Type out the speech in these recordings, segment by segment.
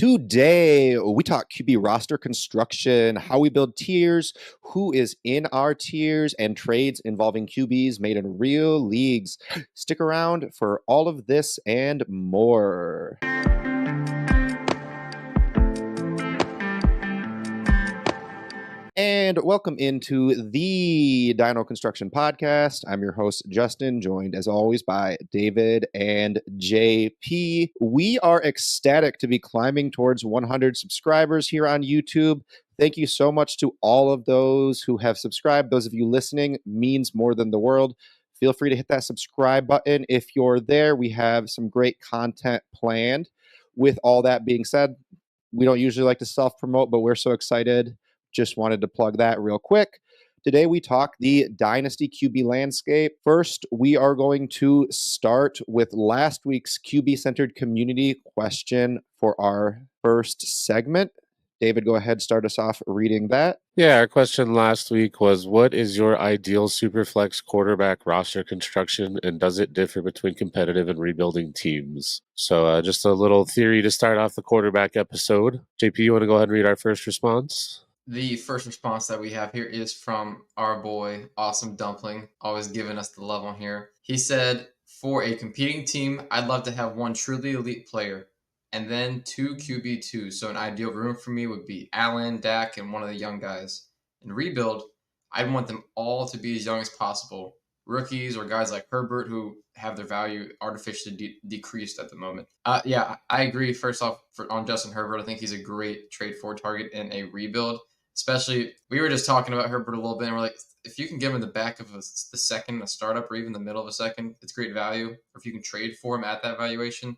Today, we talk QB roster construction, how we build tiers, who is in our tiers, and trades involving QBs made in real leagues. Stick around for all of this and more. And welcome into the Dino Construction Podcast. I'm your host, Justin, joined as always by David and JP. We are ecstatic to be climbing towards 100 subscribers here on YouTube. Thank you so much to all of those who have subscribed. Those of you listening means more than the world. Feel free to hit that subscribe button. If you're there, we have some great content planned. With all that being said, we don't usually like to self-promote, but we're so excited. Just wanted to plug that real quick. Today we talk the Dynasty QB landscape. First, we are going to start with last week's QB-centered community question for our first segment. David, go ahead, start us off reading that. Yeah, our question last week was, what is your ideal Superflex quarterback roster construction, and does it differ between competitive and rebuilding teams? So just a little theory to start off the quarterback episode. JP, you want to go ahead and read our first response? The first response that we have here is from our boy, Awesome Dumpling, always giving us the love on here. He said, for a competing team, I'd love to have one truly elite player and then two QB2. So an ideal room for me would be Allen, Dak, and one of the young guys. In rebuild, I'd want them all to be as young as possible. Rookies or guys like Herbert who have their value artificially decreased at the moment. Yeah, I agree. First off, on Justin Herbert, I think he's a great trade for target in a rebuild. Especially, we were just talking about Herbert a little bit, and we're like, if you can give him in the back of the second, a startup, or even the middle of a second, it's great value. Or if you can trade for him at that valuation,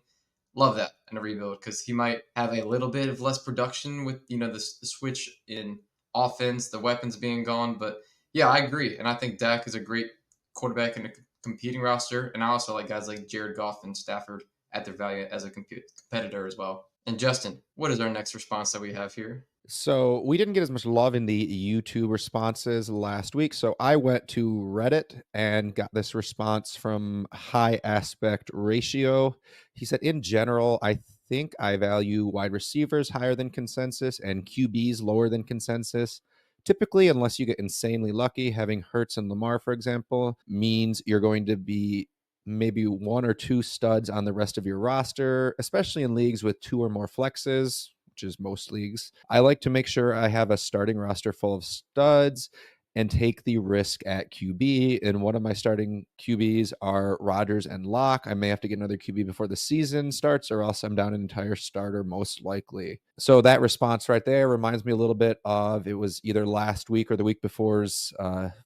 love that in a rebuild, because he might have a little bit of less production with the switch in offense, the weapons being gone. But yeah, I agree, and I think Dak is a great quarterback in a competing roster, and I also like guys like Jared Goff and Stafford at their value as a competitor as well. And Justin, what is our next response that we have here? So we didn't get as much love in the YouTube responses last week. So I went to Reddit and got this response from High Aspect Ratio. He said, in general, I think I value wide receivers higher than consensus and QBs lower than consensus. Typically, unless you get insanely lucky, having Hurts and Lamar, for example, means you're going to be maybe one or two studs on the rest of your roster, especially in leagues with two or more flexes, which is most leagues. I like to make sure I have a starting roster full of studs and take the risk at QB. And one of my starting QBs are Rodgers and Locke. I may have to get another QB before the season starts, or else I'm down an entire starter, most likely. So that response right there reminds me a little bit of, it was either last week or the week before's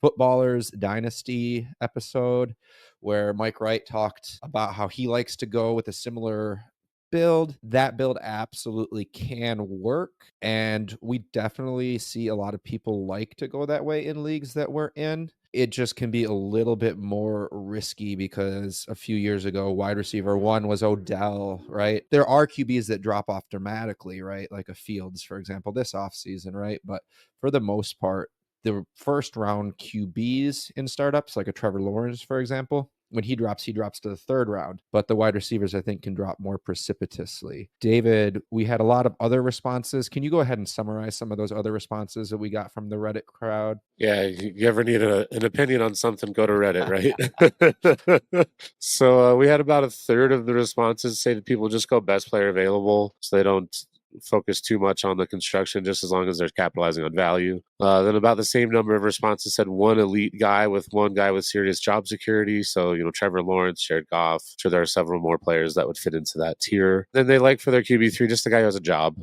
Footballers Dynasty episode, where Mike Wright talked about how he likes to go with a similar build. That build absolutely can work, and we definitely see a lot of people like to go that way in leagues that we're in. It just can be a little bit more risky because a few years ago, wide receiver one was Odell, right? There are QBs that drop off dramatically, right? Like a Fields, for example, this offseason, right? But for the most part, the first round QBs in startups, like a Trevor Lawrence, for example, when he drops to the third round. But the wide receivers, I think, can drop more precipitously. David, we had a lot of other responses. Can you go ahead and summarize some of those other responses that we got from the Reddit crowd? Yeah, you ever need an opinion on something, go to Reddit, right? So we had about a third of the responses say that people just go best player available, so they don't focus too much on the construction, just as long as they're capitalizing on value. Then about the same number of responses said one elite guy with one guy with serious job security. So, Trevor Lawrence, Jared Goff. I'm sure there are several more players that would fit into that tier. Then they like for their QB3 just the guy who has a job.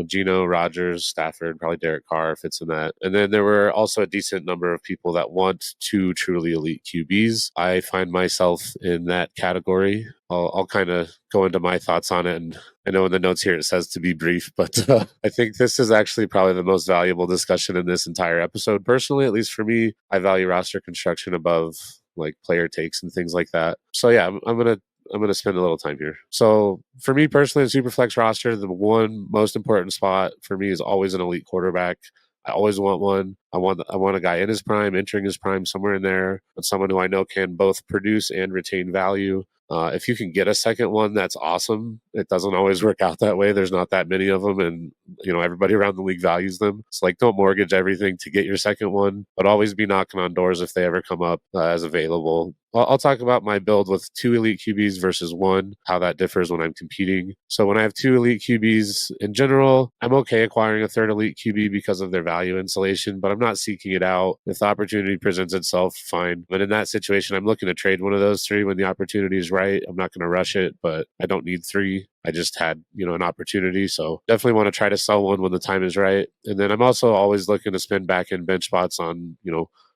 Geno, Rodgers, Stafford, probably Derek Carr fits in that. And then there were also a decent number of people that want two truly elite QBs. I find myself in that category. I'll kind of go into my thoughts on it. And I know in the notes here it says to be brief, but I think this is actually probably the most valuable discussion in this entire episode. Personally, at least for me, I value roster construction above like player takes and things like that. So yeah, I'm going to spend a little time here. So for me personally, in Superflex roster, the one most important spot for me is always an elite quarterback. I always want one. I want a guy in his prime, entering his prime, somewhere in there, but someone who I know can both produce and retain value. If you can get a second one, that's awesome. It doesn't always work out that way. There's not that many of them, and everybody around the league values them. It's like, don't mortgage everything to get your second one, but always be knocking on doors if they ever come up as available. I'll talk about my build with 2 elite QBs versus 1, how that differs when I'm competing. So when I have 2 elite QBs in general, I'm okay acquiring a third elite QB because of their value insulation, but I'm not seeking it out. If the opportunity presents itself, fine. But in that situation, I'm looking to trade one of those 3 when the opportunity is right. I'm not going to rush it, but I don't need 3. I just had, an opportunity. So definitely want to try to sell one when the time is right. And then I'm also always looking to spend back in bench spots on,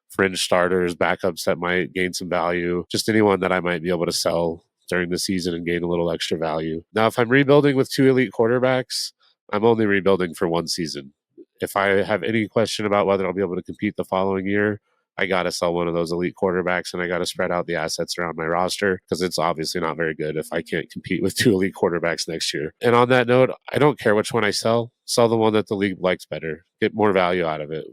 fringe starters, backups that might gain some value, just anyone that I might be able to sell during the season and gain a little extra value. Now, if I'm rebuilding with 2 elite quarterbacks, I'm only rebuilding for 1 season. If I have any question about whether I'll be able to compete the following year, I got to sell one of those elite quarterbacks and I got to spread out the assets around my roster because it's obviously not very good if I can't compete with 2 elite quarterbacks next year. And on that note, I don't care which one I sell. Sell the one that the league likes better. Get more value out of it.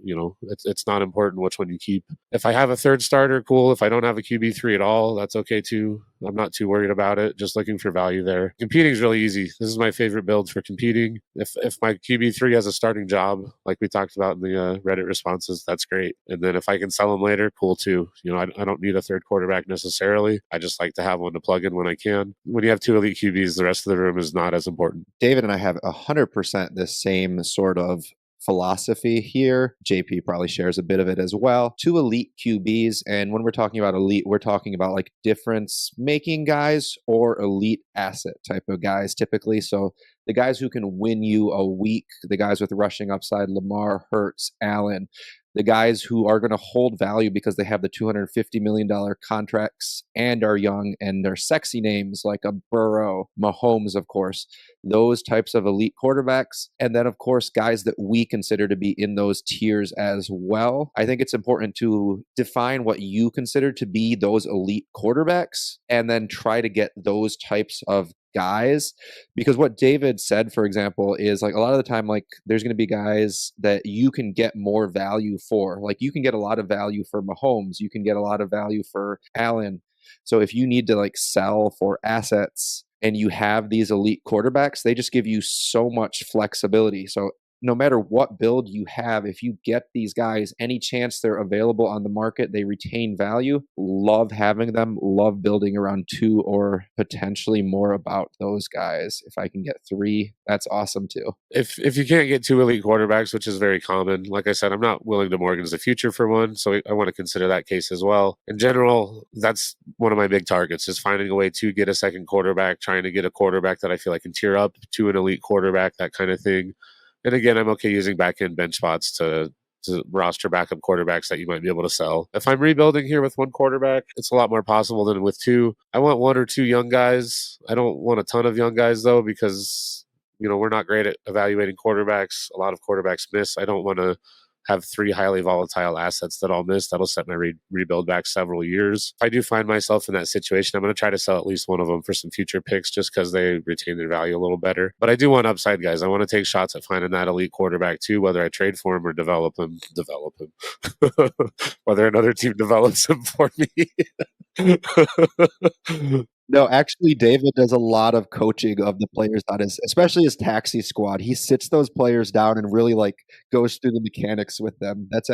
It's not important which one you keep. If I have a third starter, cool. If I don't have a QB3 at all, that's okay too. I'm not too worried about it. Just looking for value there. Competing is really easy. This is my favorite build for competing. If my QB3 has a starting job, like we talked about in the Reddit responses, that's great. And then if I can sell them later, cool too. I don't need a third quarterback necessarily. I just like to have one to plug in when I can. When you have 2 elite QBs, the rest of the room is not as important. David and I have 100% the same sort of philosophy here. JP probably shares a bit of it as well. 2 elite QBs. And when we're talking about elite, we're talking about like difference making guys or elite asset type of guys typically. So the guys who can win you a week, the guys with rushing upside, Lamar, Hurts, Allen, the guys who are going to hold value because they have the $250 million contracts and are young and they're sexy names like a Burrow, Mahomes, of course, those types of elite quarterbacks. And then, of course, guys that we consider to be in those tiers as well. I think it's important to define what you consider to be those elite quarterbacks and then try to get those types of guys, because what David said, for example, is like a lot of the time, like there's going to be guys that you can get more value for. Like you can get a lot of value for Mahomes, you can get a lot of value for Allen. So if you need to like sell for assets and you have these elite quarterbacks, they just give you so much flexibility. So no matter what build you have, if you get these guys, any chance they're available on the market, they retain value. Love having them, love building around 2 or potentially more about those guys. If I can get 3, that's awesome too. If you can't get 2 elite quarterbacks, which is very common, like I said, I'm not willing to mortgage the future for one, so I want to consider that case as well. In general, that's one of my big targets is finding a way to get a second quarterback, trying to get a quarterback that I feel I can tier up to an elite quarterback, that kind of thing. And again, I'm okay using back-end bench spots to roster backup quarterbacks that you might be able to sell. If I'm rebuilding here with 1 quarterback, it's a lot more possible than with 2. I want 1 or 2 young guys. I don't want a ton of young guys, though, because, we're not great at evaluating quarterbacks. A lot of quarterbacks miss. I don't want to have 3 highly volatile assets that all miss. That'll set my rebuild back several years. If I do find myself in that situation, I'm going to try to sell at least one of them for some future picks just because they retain their value a little better. But I do want upside guys. I want to take shots at finding that elite quarterback too, whether I trade for him or develop him. Whether another team develops him for me. No, actually, David does a lot of coaching of the players on especially his taxi squad. He sits those players down and really like goes through the mechanics with them. That's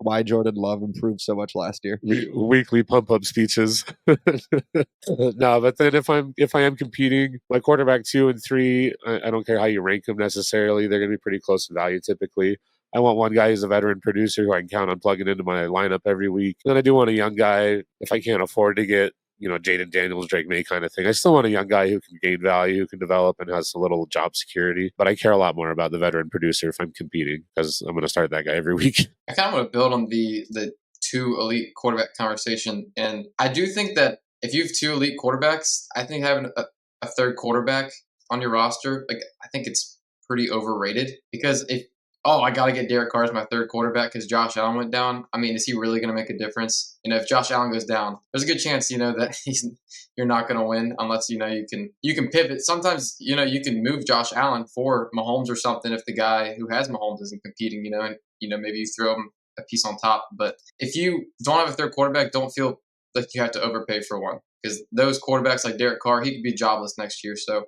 why Jordan Love improved so much last year. Weekly pump up speeches. No, but then if I am competing, my quarterback 2 and 3, I don't care how you rank them necessarily. They're going to be pretty close in value typically. I want one guy who's a veteran producer who I can count on plugging into my lineup every week. Then I do want a young guy if I can't afford to get Jaden Daniels, Drake May kind of thing. I still want a young guy who can gain value, who can develop, and has a little job security. But I care a lot more about the veteran producer if I'm competing because I'm going to start that guy every week. I kind of want to build on the 2 elite quarterback conversation. And I do think that if you have 2 elite quarterbacks, I think having a third quarterback on your roster, like I think it's pretty overrated because I got to get Derek Carr as my third quarterback because Josh Allen went down. I mean, is he really going to make a difference? If Josh Allen goes down, there's a good chance, that you're not going to win unless, you can pivot. Sometimes, you can move Josh Allen for Mahomes or something if the guy who has Mahomes isn't competing, and, maybe you throw him a piece on top. But if you don't have a third quarterback, don't feel like you have to overpay for one because those quarterbacks like Derek Carr, he could be jobless next year. So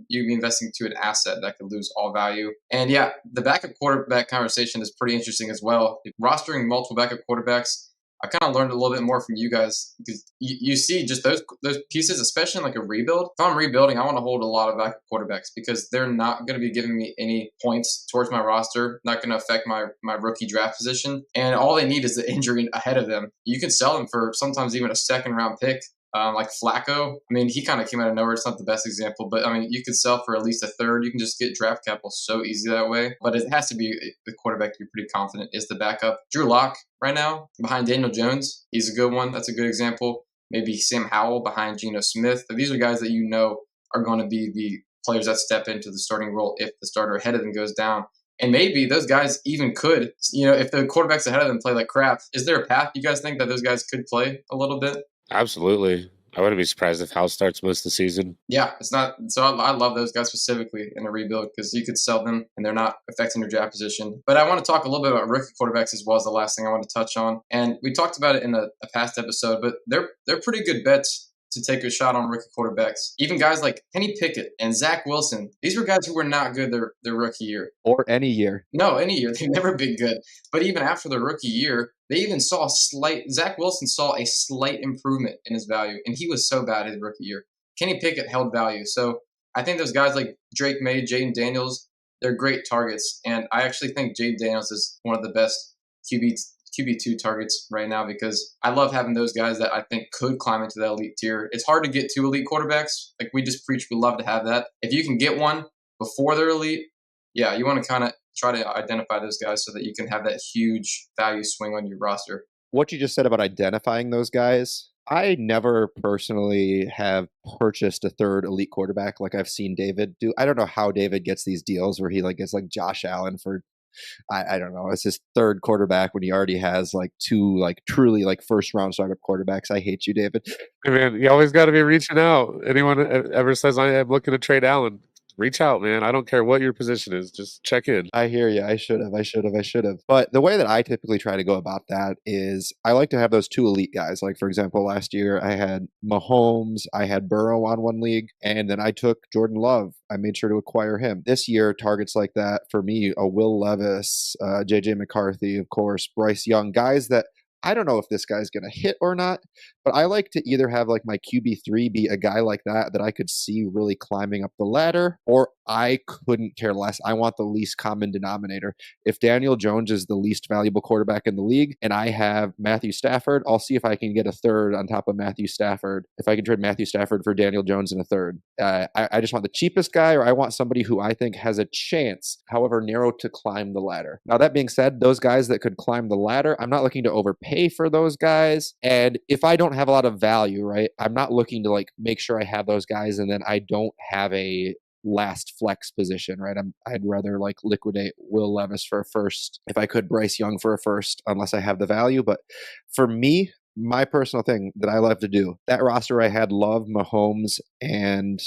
you'd be investing to an asset that could lose all value. And yeah, the backup quarterback conversation is pretty interesting as well. Rostering multiple backup quarterbacks, I kind of learned a little bit more from you guys because you see just those pieces, especially in like a rebuild. If I'm rebuilding, I want to hold a lot of backup quarterbacks because they're not going to be giving me any points towards my roster, not going to affect my rookie draft position. And all they need is the injury ahead of them. You can sell them for sometimes even a second round pick. Like Flacco, I mean, he kind of came out of nowhere. It's not the best example, but I mean, you could sell for at least a third. You can just get draft capital so easy that way. But it has to be the quarterback you're pretty confident is the backup. Drew Lock right now behind Daniel Jones. He's a good one. That's a good example. Maybe Sam Howell behind Geno Smith. These are guys that you know are going to be the players that step into the starting role if the starter ahead of them goes down. And maybe those guys even could, if the quarterbacks ahead of them play like crap, is there a path you guys think that those guys could play a little bit? Absolutely. I wouldn't be surprised if House starts most of the season. Yeah, it's not. So I love those guys specifically in a rebuild because you could sell them and they're not affecting your draft position. But I want to talk a little bit about rookie quarterbacks as well as the last thing I want to touch on. And we talked about it in a past episode, but they're pretty good bets to take a shot on rookie quarterbacks. Even guys like Kenny Pickett and Zach Wilson. These were guys who were not good their rookie year. Or any year. No, any year. They've never been good. But even after the rookie year, they even saw Zach Wilson saw a slight improvement in his value, and he was so bad his rookie year. Kenny Pickett held value. So I think those guys like Drake May, Jaden Daniels, they're great targets. And I actually think Jaden Daniels is one of the best QB2 targets right now because I love having those guys that I think could climb into that elite tier. It's hard to get two elite quarterbacks. Like we just preach, we love to have that. If you can get one before they're elite, yeah, you want to kind of try to identify those guys so that you can have that huge value swing on your roster. What you just said about identifying those guys, I never personally have purchased a third elite quarterback like I've seen David do. I don't know how David gets these deals where he like gets like Josh Allen for I don't know. It's his third quarterback when he already has like two like truly like first round startup quarterbacks. I hate you, David. Hey man, you always got to be reaching out. Anyone ever says I am looking to trade Allen, reach out, man. I don't care what your position is. Just check in. I hear you. I should have. But the way that I typically try to go about that is I like to have those two elite guys. Like, for example, last year I had Mahomes, I had Burrow on one league, and then I took Jordan Love. I made sure to acquire him. This year, targets like that for me, a Will Levis, JJ McCarthy, of course, Bryce Young, guys that I don't know if this guy's going to hit or not, but I like to either have like my QB3 be a guy like that I could see really climbing up the ladder, or I couldn't care less. I want the least common denominator. If Daniel Jones is the least valuable quarterback in the league and I have Matthew Stafford, I'll see if I can get a third on top of Matthew Stafford. If I can trade Matthew Stafford for Daniel Jones in a third. I just want the cheapest guy, or I want somebody who I think has a chance, however narrow, to climb the ladder. Now, that being said, those guys that could climb the ladder, I'm not looking to overpay for those guys. And if I don't have a lot of value, right, I'm not looking to like make sure I have those guys and then I don't have a last flex position, right? I'd rather like liquidate Will Levis for a first, if I could Bryce Young for a first, unless I have the value. But for me, my personal thing that I love to do, that roster I had Love, Mahomes, and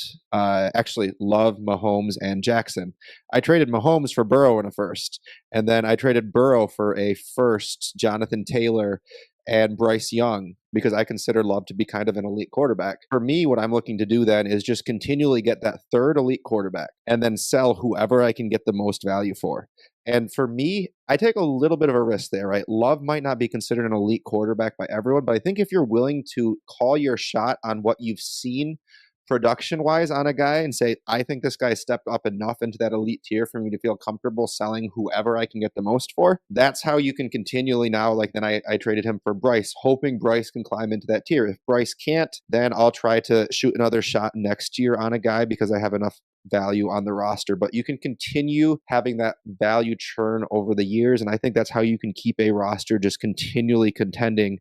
Jackson. I traded Mahomes for Burrow in a first, and then I traded Burrow for a first, Jonathan Taylor, and Bryce Young, because I consider Love to be kind of an elite quarterback. For me, what I'm looking to do then is just continually get that third elite quarterback and then sell whoever I can get the most value for. And for me, I take a little bit of a risk there, right? Love might not be considered an elite quarterback by everyone, but I think if you're willing to call your shot on what you've seen production-wise on a guy and say, I think this guy stepped up enough into that elite tier for me to feel comfortable selling whoever I can get the most for, that's how you can continually now, like then I traded him for Bryce, hoping Bryce can climb into that tier. If Bryce can't, then I'll try to shoot another shot next year on a guy because I have enough value on the roster. But you can continue having that value churn over the years, and I think that's how you can keep a roster just continually contending,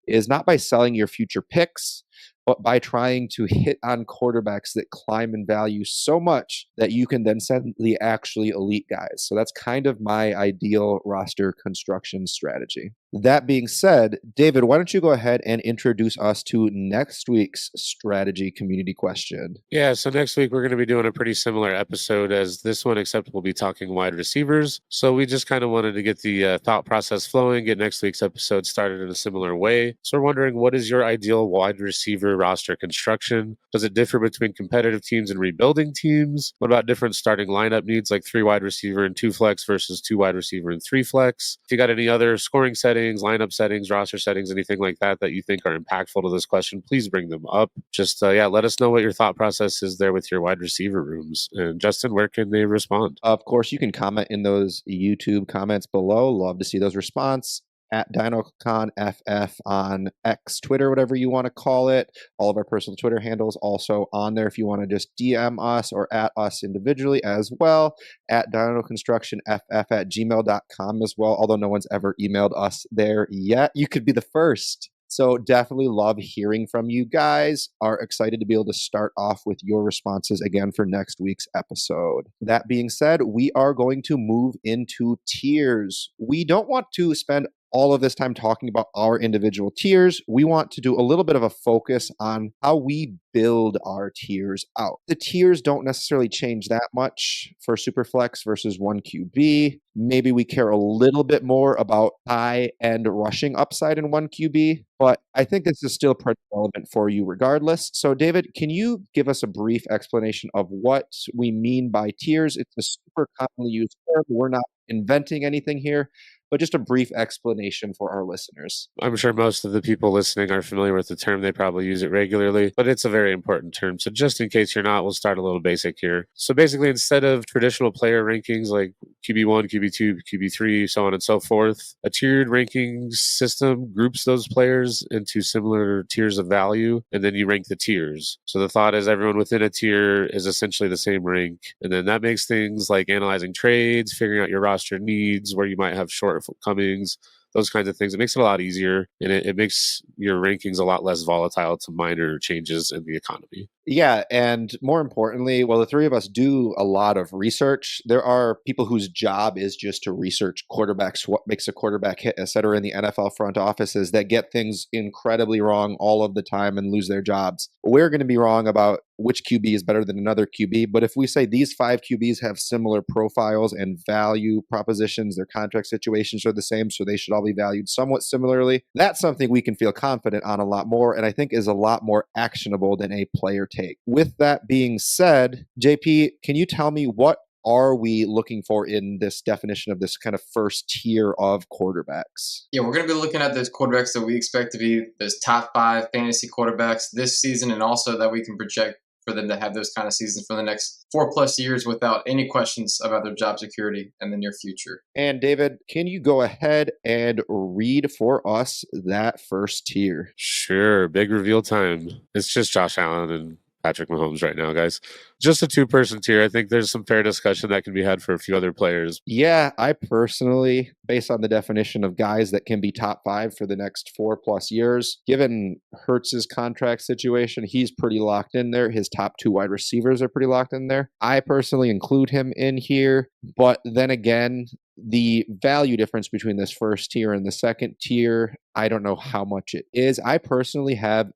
is not by selling your future picks, but by trying to hit on quarterbacks that climb in value so much that you can then send the actually elite guys. So that's kind of my ideal roster construction strategy. That being said, David, why don't you go ahead and introduce us to next week's strategy community question? Yeah, so next week we're going to be doing a pretty similar episode as this one, except we'll be talking wide receivers. So we just kind of wanted to get the thought process flowing, get next week's episode started in a similar way. So we're wondering, what is your ideal wide receiver roster construction? Does it differ between competitive teams and rebuilding teams? What about different starting lineup needs, like 3 wide receiver and 2 flex versus 2 wide receiver and 3 flex? If you got any other scoring settings, lineup settings, roster settings, anything like that that you think are impactful to this question, please bring them up. Just let us know what your thought process is there with your wide receiver rooms. And Justin, where can they respond? Of course, you can comment in those YouTube comments below. Love to see those response at DinoConFF on X, Twitter, whatever you want to call it. All of our personal Twitter handles also on there if you want to just DM us or at us individually as well, at DinoConstructionFF@gmail.com as well, although no one's ever emailed us there yet. You could be the first. So definitely love hearing from you guys. Are excited to be able to start off with your responses again for next week's episode. That being said, we are going to move into tiers. We don't want to spend all of this time talking about our individual tiers. We want to do a little bit of a focus on how we build our tiers out. The tiers don't necessarily change that much for Superflex versus 1QB. Maybe we care a little bit more about high end rushing upside in 1QB, but I think this is still pretty relevant for you regardless. So David, can you give us a brief explanation of what we mean by tiers? It's a super commonly used term. We're not inventing anything here, but just a brief explanation for our listeners. I'm sure most of the people listening are familiar with the term. They probably use it regularly, but it's a very important term. So just in case you're not, we'll start a little basic here. So basically, instead of traditional player rankings like QB1, QB2, QB3, so on and so forth, a tiered ranking system groups those players into similar tiers of value, and then you rank the tiers. So the thought is everyone within a tier is essentially the same rank. And then that makes things like analyzing trades, figuring out your roster needs, where you might have shortcomings, those kinds of things. It makes it a lot easier, and it makes your rankings a lot less volatile to minor changes in the economy. Yeah, and more importantly, while the three of us do a lot of research, there are people whose job is just to research quarterbacks, what makes a quarterback hit, et cetera, in the NFL front offices that get things incredibly wrong all of the time and lose their jobs. We're going to be wrong about which QB is better than another QB, but if we say these 5 QBs have similar profiles and value propositions, their contract situations are the same, so they should all be valued somewhat similarly, that's something we can feel confident on a lot more, and I think is a lot more actionable than a player take. With that being said, JP, can you tell me what are we looking for in this definition of this kind of first tier of quarterbacks? Yeah, we're going to be looking at those quarterbacks that we expect to be those top 5 fantasy quarterbacks this season, and also that we can project for them to have those kind of seasons for the next 4+ years without any questions about their job security in the near future. And David, can you go ahead and read for us that first tier? Sure. Big reveal time. It's just Josh Allen and Patrick Mahomes right now, guys. Just a 2-person tier. I think there's some fair discussion that can be had for a few other players. Yeah, I personally, based on the definition of guys that can be top 5 for the next 4+ years, given Hurts's contract situation, he's pretty locked in there. His top 2 wide receivers are pretty locked in there. I personally include him in here, but then again, the value difference between this first tier and the second tier, I don't know how much it is. I personally have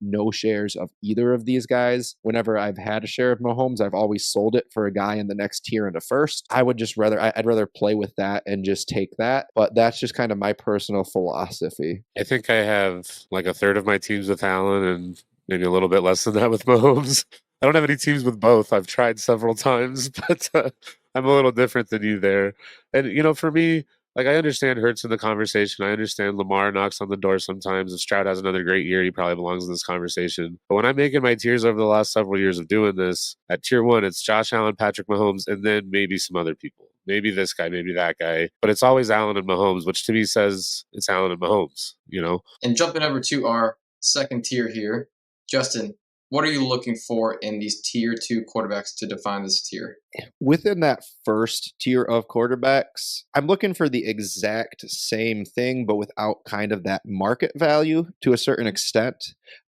no shares of either of these guys. Whenever I've had a share of Mahomes, I've always sold it for a guy in the next tier and a first. I'd rather play with that and just take that. But that's just kind of my personal philosophy. I think I have like a third of my teams with Allen and maybe a little bit less than that with Mahomes. I don't have any teams with both. I've tried several times, but I'm a little different than you there. And, for me, like I understand Hurts in the conversation. I understand Lamar knocks on the door sometimes. If Stroud has another great year, he probably belongs in this conversation. But when I'm making my tiers over the last several years of doing this, at tier 1, it's Josh Allen, Patrick Mahomes, and then maybe some other people. Maybe this guy, maybe that guy. But it's always Allen and Mahomes, which to me says it's Allen and Mahomes, And jumping over to our second tier here, Justin, what are you looking for in these tier 2 quarterbacks to define this tier? Within that first tier of quarterbacks, I'm looking for the exact same thing, but without kind of that market value to a certain extent.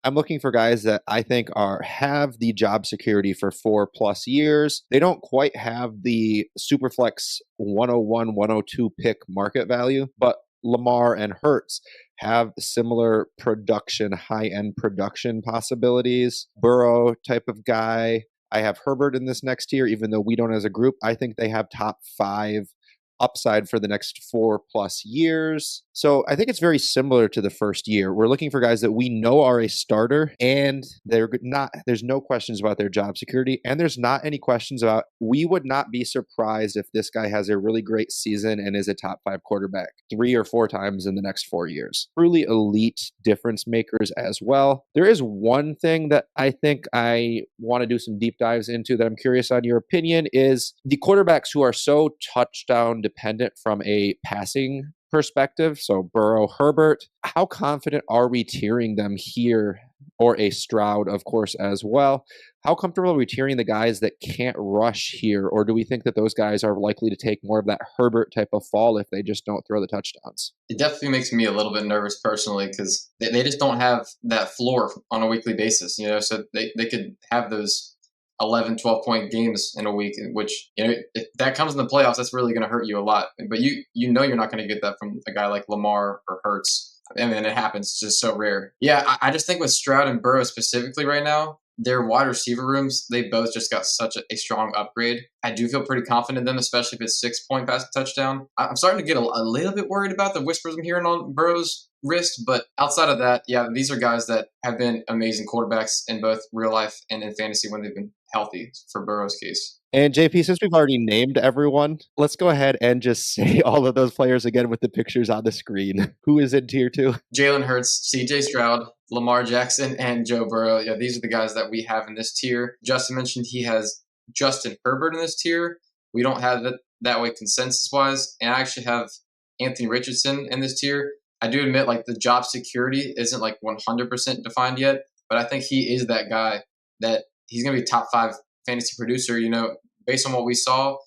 I'm looking for guys that I think have the job security for 4+ years. They don't quite have the Superflex 101, 102 pick market value, but Lamar and Hurts have similar production, high-end production possibilities. Burrow type of guy. I have Herbert in this next tier, even though we don't as a group. I think they have top 5 upside for the next 4+ years. So I think it's very similar to the first year. We're looking for guys that we know are a starter, and there's no questions about their job security, and there's not any questions about, we would not be surprised if this guy has a really great season and is a top 5 quarterback 3 or 4 times in the next 4 years. Truly elite difference makers as well. There is one thing that I think I want to do some deep dives into that I'm curious on your opinion is the quarterbacks who are so touchdown dependent from a passing perspective. So Burrow, Herbert, how confident are we tiering them here, or a Stroud, of course, as well? How comfortable are we tiering the guys that can't rush here? Or do we think that those guys are likely to take more of that Herbert type of fall if they just don't throw the touchdowns? It definitely makes me a little bit nervous personally because they just don't have that floor on a weekly basis, so they could have those 11, 12-point games in a week, which, if that comes in the playoffs, that's really going to hurt you a lot. But you're not going to get that from a guy like Lamar or Hurts. I mean, it happens. It's just so rare. Yeah, I just think with Stroud and Burrow specifically right now, their wide receiver rooms, they both just got such a strong upgrade. I do feel pretty confident in them, especially if it's 6-point pass touchdown. I'm starting to get a little bit worried about the whispers I'm hearing on Burrow's wrist, but outside of that, yeah, these are guys that have been amazing quarterbacks in both real life and in fantasy when they've been healthy, for Burrow's case. And JP, since we've already named everyone, let's go ahead and just say all of those players again with the pictures on the screen. Who is in tier 2? Jalen Hurts, CJ Stroud, Lamar Jackson, and Joe Burrow. Yeah, these are the guys that we have in this tier. Justin mentioned he has Justin Herbert in this tier. We don't have it that way consensus-wise. And I actually have Anthony Richardson in this tier. I do admit, the job security isn't 100% defined yet, but I think he is that guy that he's going to be top 5 fantasy producer, based on what we saw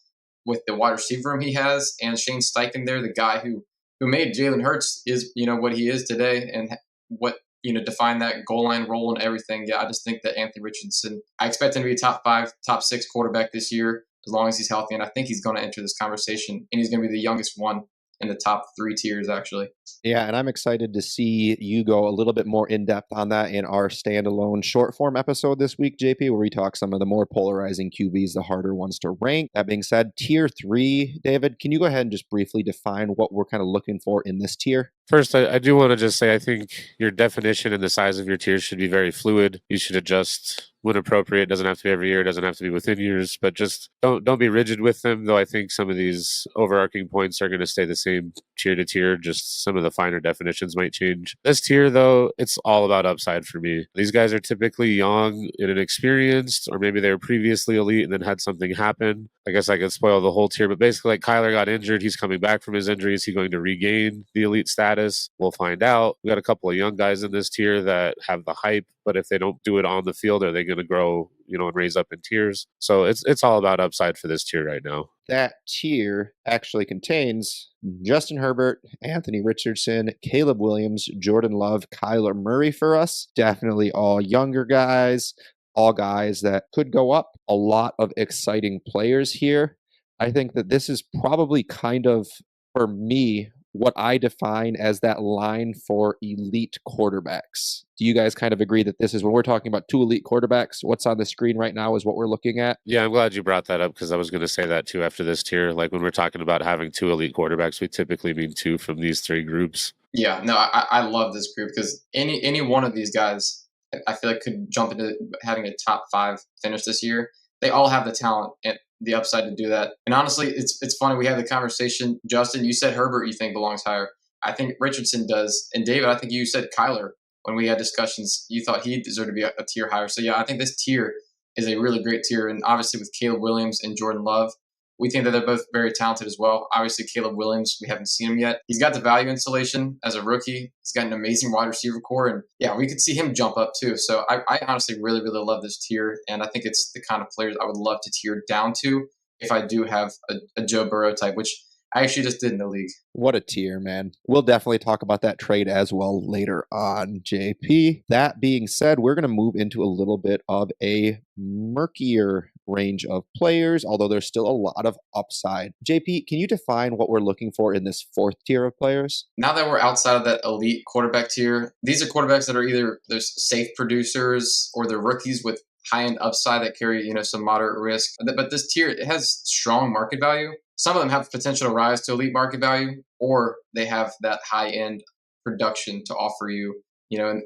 with the wide receiver room he has and Shane Steichen there, the guy who made Jalen Hurts is, what he is today and what, defined that goal line role and everything. Yeah, I just think that Anthony Richardson, I expect him to be a top 5, top 6 quarterback this year as long as he's healthy. And I think he's going to enter this conversation, and he's going to be the youngest one in the top 3 tiers, actually. Yeah, and I'm excited to see you go a little bit more in depth on that in our standalone short form episode this week, JP, where we talk some of the more polarizing QBs, the harder ones to rank. That being said, tier 3, David, can you go ahead and just briefly define what we're kind of looking for in this tier? First, I do want to just say I think your definition and the size of your tiers should be very fluid. You should adjust when appropriate. It doesn't have to be every year. It doesn't have to be within years, but just don't be rigid with them, though I think some of these overarching points are going to stay the same tier to tier. Just some of the finer definitions might change. This tier, though, it's all about upside for me. These guys are typically young and inexperienced, or maybe they were previously elite and then had something happen. I guess I could spoil the whole tier, but basically, Kyler got injured. He's coming back from his injury. Is he going to regain the elite status? We'll find out. We got a couple of young guys in this tier that have the hype, but if they don't do it on the field, are they going to grow, and raise up in tiers? So it's all about upside for this tier right now. That tier actually contains Justin Herbert, Anthony Richardson, Caleb Williams, Jordan Love, Kyler Murray for us. Definitely all younger guys, all guys that could go up. A lot of exciting players here. I think that this is probably kind of, for me, what I define as that line for elite quarterbacks. Do you guys kind of agree that this is, when we're talking about 2 elite quarterbacks, what's on the screen right now is what we're looking at? Yeah, I'm glad you brought that up because I was going to say that too after this tier. When we're talking about having 2 elite quarterbacks, we typically mean 2 from these 3 groups. Yeah, no, I love this group because any one of these guys, I feel like could jump into having a top 5 finish this year. They all have the talent and the upside to do that. And honestly, it's funny. We had the conversation. Justin, you said Herbert you think belongs higher. I think Richardson does. And David, I think you said Kyler when we had discussions. You thought he deserved to be a tier higher. So yeah, I think this tier is a really great tier. And obviously with Caleb Williams and Jordan Love, we think that they're both very talented as well. Obviously, Caleb Williams, we haven't seen him yet. He's got the value installation as a rookie. He's got an amazing wide receiver core. And yeah, we could see him jump up too. So I honestly really, really love this tier. And I think it's the kind of players I would love to tier down to if I do have a Joe Burrow type, which I actually just did in the league. What a tier, man. We'll definitely talk about that trade as well later on, JP. That being said, we're going to move into a little bit of a murkier range of players, although there's still a lot of upside. JP, can you define what we're looking for in this fourth tier of players? Now that we're outside of that elite quarterback tier, these are quarterbacks that are either there's safe producers or they're rookies with high-end upside that carry, some moderate risk. But this tier, it has strong market value. Some of them have potential to rise to elite market value, or they have that high-end production to offer you,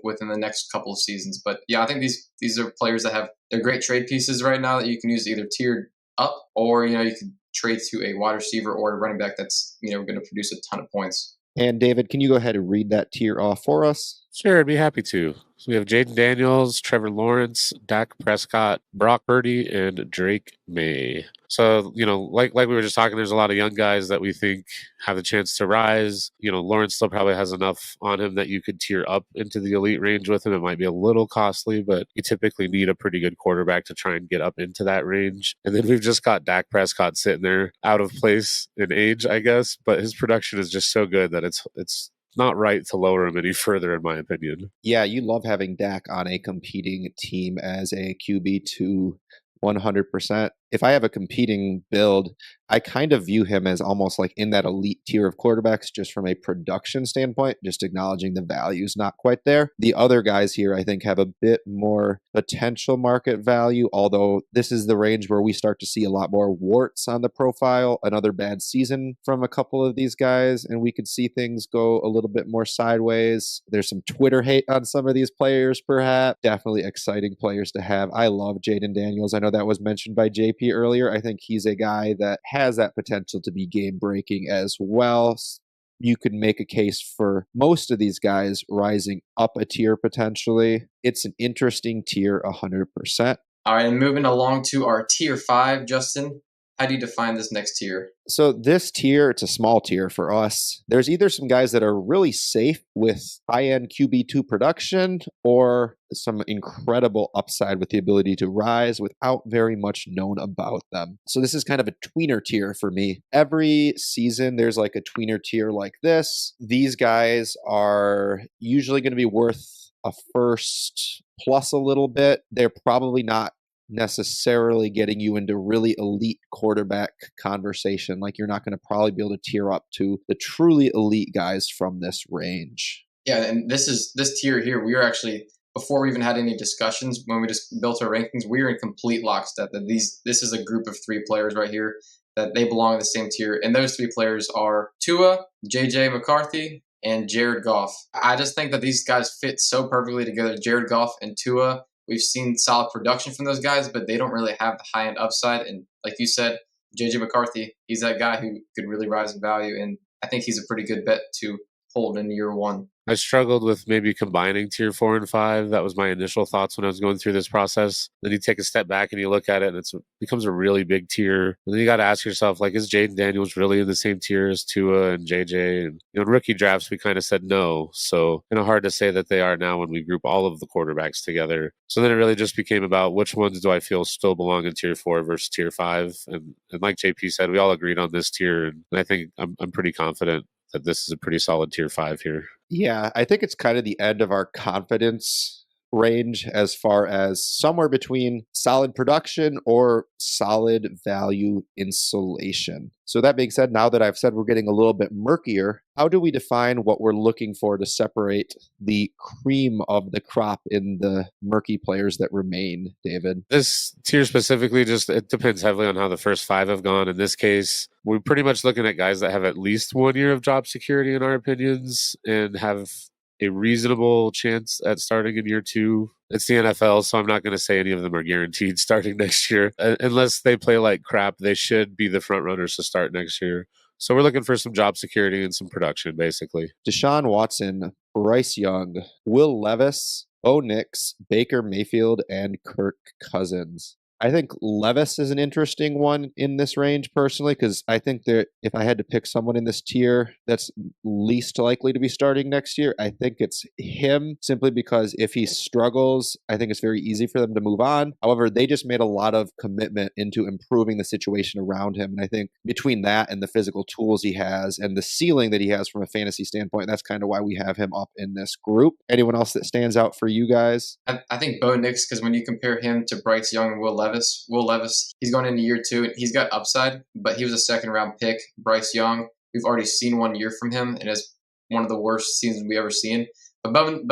within the next couple of seasons. But yeah, I think these are players that they're great trade pieces right now that you can use either tiered up, or you can trade to a wide receiver or a running back that's going to produce a ton of points. And David, can you go ahead and read that tier off for us? Sure, I'd be happy to. So we have Jaden Daniels, Trevor Lawrence, Dak Prescott, Brock Purdy, and Drake May. So, like we were just talking, there's a lot of young guys that we think have a chance to rise. Lawrence still probably has enough on him that you could tier up into the elite range with him. It might be a little costly, but you typically need a pretty good quarterback to try and get up into that range. And then we've just got Dak Prescott sitting there out of place in age, I guess, but his production is just so good that it's not right to lower him any further, in my opinion. Yeah, you love having Dak on a competing team as a QB2 100%. If I have a competing build, I kind of view him as almost like in that elite tier of quarterbacks just from a production standpoint, just acknowledging the value's not quite there. The other guys here, I think, have a bit more potential market value, although this is the range where we start to see a lot more warts on the profile, another bad season from a couple of these guys, and we could see things go a little bit more sideways. There's some Twitter hate on some of these players, perhaps. Definitely exciting players to have. I love Jaden Daniels. I know that was mentioned by JP earlier. I think he's a guy that has that potential to be game breaking as well. You could make a case for most of these guys rising up a tier potentially. It's an interesting tier 100%. All right, and moving along to our tier 5, Justin. How do you define this next tier? So this tier, it's a small tier for us. There's either some guys that are really safe with high-end QB2 production or some incredible upside with the ability to rise without very much known about them. So this is kind of a tweener tier for me. Every season, there's like a tweener tier like this. These guys are usually going to be worth a first plus a little bit. They're probably not necessarily getting you into really elite quarterback conversation. Like you're not going to probably be able to tier up to the truly elite guys from this range. Yeah, and this tier here, we are actually, before we even had any discussions, when we just built our rankings, we were in complete lockstep that this is a group of 3 players right here that they belong in the same tier. And those 3 players are Tua, JJ McCarthy, and Jared Goff. I just think that these guys fit so perfectly together. Jared Goff and Tua, we've seen solid production from those guys, but they don't really have the high-end upside. And like you said, JJ McCarthy, he's that guy who could really rise in value. And I think he's a pretty good bet to hold in year 1. I struggled with maybe combining tier 4 and 5. That was my initial thoughts when I was going through this process. Then you take a step back and you look at it and it becomes a really big tier. And then you got to ask yourself, like, is Jaden Daniels really in the same tier as Tua and JJ? And in rookie drafts, we kind of said no. So, hard to say that they are now when we group all of the quarterbacks together. So then it really just became about which ones do I feel still belong in tier 4 versus tier 5. And like JP said, we all agreed on this tier. And I think I'm pretty confident that this is a pretty solid tier 5 here. Yeah, I think it's kind of the end of our confidence range as far as somewhere between solid production or solid value insulation. So that being said, now that I've said we're getting a little bit murkier, how do we define what we're looking for to separate the cream of the crop in the murky players that remain, David? This tier specifically, it depends heavily on how the first 5 have gone. In this case, we're pretty much looking at guys that have at least 1 year of job security in our opinions and have a reasonable chance at starting in year 2. It's the NFL, so I'm not going to say any of them are guaranteed starting next year. Unless they play like crap, they should be the front runners to start next year. So we're looking for some job security and some production, basically. Deshaun Watson, Bryce Young, Will Levis, Bo Nix, Baker Mayfield, and Kirk Cousins. I think Levis is an interesting one in this range personally, because I think that if I had to pick someone in this tier that's least likely to be starting next year, I think it's him, simply because if he struggles, I think it's very easy for them to move on. However, they just made a lot of commitment into improving the situation around him. And I think between that and the physical tools he has and the ceiling that he has from a fantasy standpoint, that's kind of why we have him up in this group. Anyone else that stands out for you guys? I think Bo Nix, because when you compare him to Bryce Young and Will Levis, Levis. Will Levis, he's going into year 2. He's got upside, but he was a second-round pick. Bryce Young, we've already seen 1 year from him, and it's one of the worst seasons we ever seen. But Button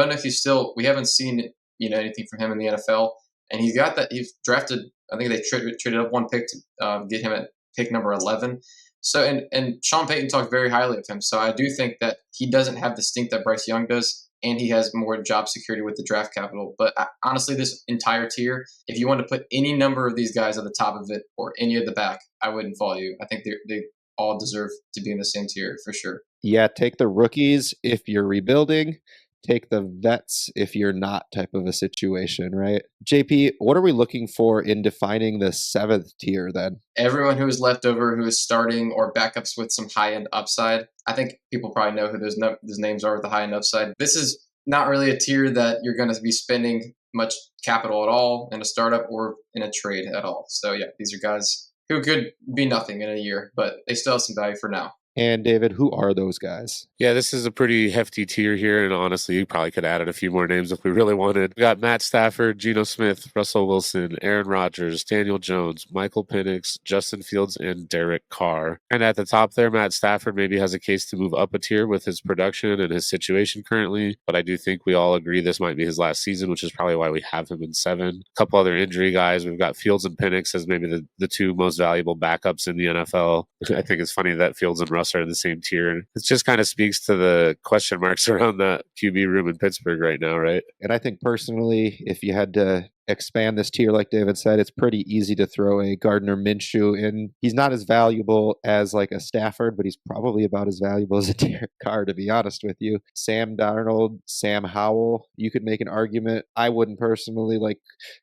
we haven't seen anything from him in the NFL, and he's got that. He's drafted. I think they traded up 1 pick to get him at pick number 11. So and Sean Payton talked very highly of him. So I do think that he doesn't have the stink that Bryce Young does, and he has more job security with the draft capital. But honestly, this entire tier, if you want to put any number of these guys at the top of it or any of the back, I wouldn't follow you. I think they all deserve to be in the same tier for sure. Yeah, take the rookies if you're rebuilding. Take the vets if you're not type of a situation, right? JP, what are we looking for in defining the 7th tier then? Everyone who is left over who is starting or backups with some high-end upside. I think people probably know who those names are with the high-end upside. This is not really a tier that you're going to be spending much capital at all in a startup or in a trade at all. So yeah, these are guys who could be nothing in a year, but they still have some value for now. And David, who are those guys? Yeah, this is a pretty hefty tier here, and honestly, you probably could have added a few more names if we really wanted. We got Matt Stafford, Geno Smith, Russell Wilson, Aaron Rodgers, Daniel Jones, Michael Penix, Justin Fields, and Derek Carr. And at the top there, Matt Stafford maybe has a case to move up a tier with his production and his situation currently, but I do think we all agree this might be his last season, which is probably why we have him in 7. A couple other injury guys. We've got Fields and Penix as maybe the 2 most valuable backups in the NFL. I think it's funny that Fields and Russ are in the same tier. And it just kind of speaks to the question marks around that QB room in Pittsburgh right now, right? And I think personally, if you had to expand this tier, like David said, it's pretty easy to throw a Gardner Minshew in. He's not as valuable as like a Stafford, but he's probably about as valuable as a Derek Carr, to be honest with you. Sam Darnold, Sam Howell, you could make an argument. I wouldn't personally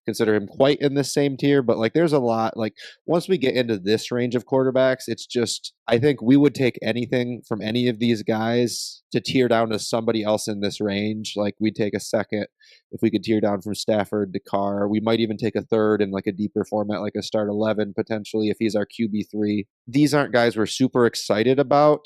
consider him quite in the same tier, but there's a lot. Once we get into this range of quarterbacks, it's just, I think we would take anything from any of these guys to tier down to somebody else in this range. We'd take a second if we could tier down from Stafford to Carr. We might even take a third in a deeper format, like a start 11 potentially if he's our QB3. These aren't guys we're super excited about.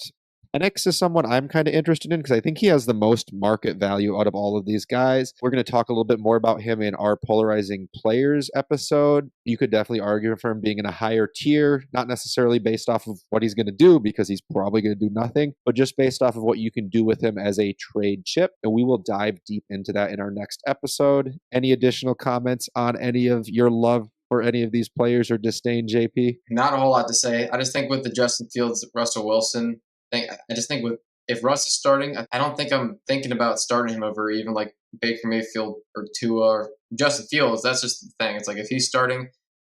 Penix is someone I'm kind of interested in because I think he has the most market value out of all of these guys. We're going to talk a little bit more about him in our Polarizing Players episode. You could definitely argue for him being in a higher tier, not necessarily based off of what he's going to do because he's probably going to do nothing, but just based off of what you can do with him as a trade chip. And we will dive deep into that in our next episode. Any additional comments on any of your love for any of these players or disdain, JP? Not a whole lot to say. I just think with the Justin Fields, Russell Wilson, I just think if Russ is starting, I don't think I'm thinking about starting him over even Baker Mayfield or Tua or Justin Fields. That's just the thing. It's if he's starting,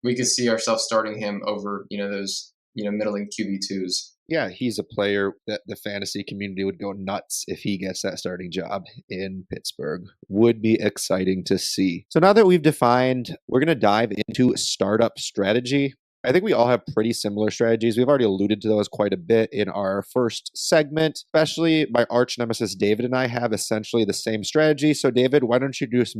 we could see ourselves starting him over those middling QB2s. Yeah, he's a player that the fantasy community would go nuts if he gets that starting job in Pittsburgh. Would be exciting to see. So now that we've defined, we're going to dive into startup strategy. I think we all have pretty similar strategies. We've already alluded to those quite a bit in our first segment, especially my arch nemesis David and I have essentially the same strategy. So David, why don't you introduce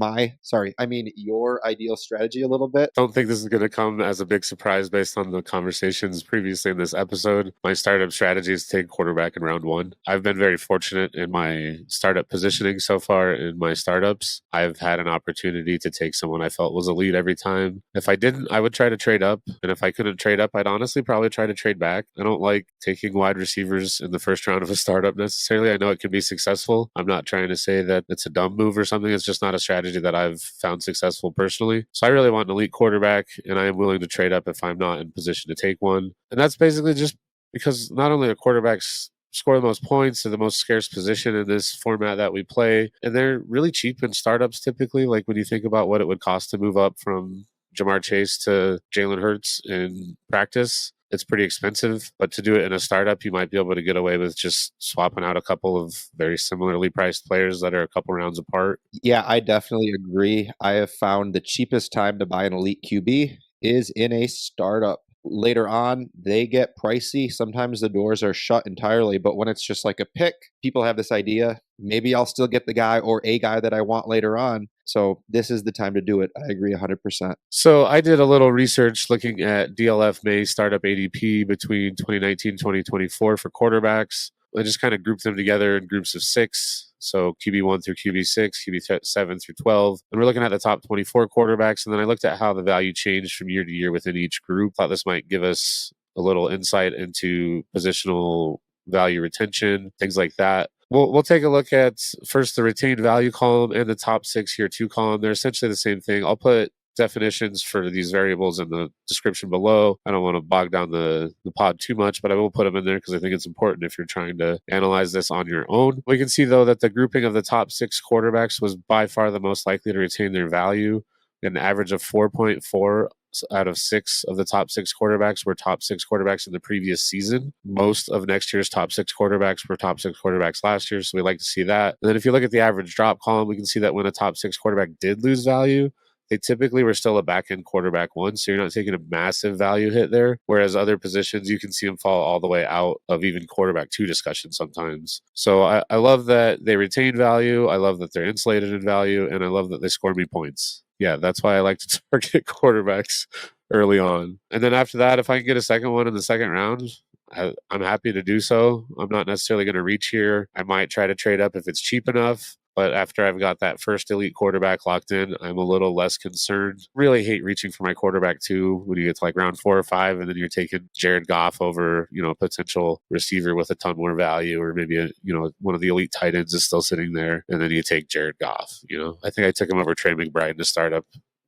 your ideal strategy a little bit? I don't think this is going to come as a big surprise based on the conversations previously in this episode. My startup strategy is to take quarterback in round 1. I've been very fortunate in my startup positioning so far in my startups. I've had an opportunity to take someone I felt was elite every time. If I didn't, I would try to trade up. And if I couldn't trade up, I'd honestly probably try to trade back. I don't like taking wide receivers in the first round of a startup necessarily. I know it can be successful. I'm not trying to say that it's a dumb move or something. It's just not a strategy that I've found successful personally. So I really want an elite quarterback, and I am willing to trade up if I'm not in position to take one. And that's basically just because not only are quarterbacks score the most points and the most scarce position in this format that we play, and they're really cheap in startups typically. When you think about what it would cost to move up from Jamar Chase to Jalen Hurts in practice, it's pretty expensive. But to do it in a startup, you might be able to get away with just swapping out a couple of very similarly priced players that are a couple rounds apart. Yeah, I definitely agree. I have found the cheapest time to buy an elite QB is in a startup. Later on, they get pricey. Sometimes the doors are shut entirely, but when it's just a pick, people have this idea, maybe I'll still get the guy or a guy that I want later on. So this is the time to do it. I agree 100%. So I did a little research looking at DLF May startup ADP between 2019 and 2024 for quarterbacks. I just kind of grouped them together in groups of 6. So QB1 through QB6, QB7 through 12. And we're looking at the top 24 quarterbacks. And then I looked at how the value changed from year to year within each group. Thought this might give us a little insight into positional value retention, things like that. We'll take a look at first the retained value column and the top 6 year 2 column. They're essentially the same thing. I'll put definitions for these variables in the description below. I don't want to bog down the pod too much, but I will put them in there because I think it's important if you're trying to analyze this on your own. We can see, though, that the grouping of the top 6 quarterbacks was by far the most likely to retain their value. An average of 4.4 out of 6 of the top 6 quarterbacks were top 6 quarterbacks in the previous season. Most of next year's top 6 quarterbacks were top 6 quarterbacks last year, so we like to see that. And then if you look at the average drop column, we can see that when a top 6 quarterback did lose value, they typically were still a back-end quarterback one, so you're not taking a massive value hit there. Whereas other positions, you can see them fall all the way out of even quarterback 2 discussion sometimes. So I love that they retain value. I love that they're insulated in value, and I love that they score me points. Yeah, that's why I like to target quarterbacks early on. And then after that, if I can get a second one in the second round, I'm happy to do so. I'm not necessarily going to reach here. I might try to trade up if it's cheap enough. But after I've got that first elite quarterback locked in, I'm a little less concerned. Really hate reaching for my quarterback 2 when you get to like round 4 or 5, and then you're taking Jared Goff over, a potential receiver with a ton more value, or maybe one of the elite tight ends is still sitting there, and then you take Jared Goff. I think I took him over Trey McBride in a startup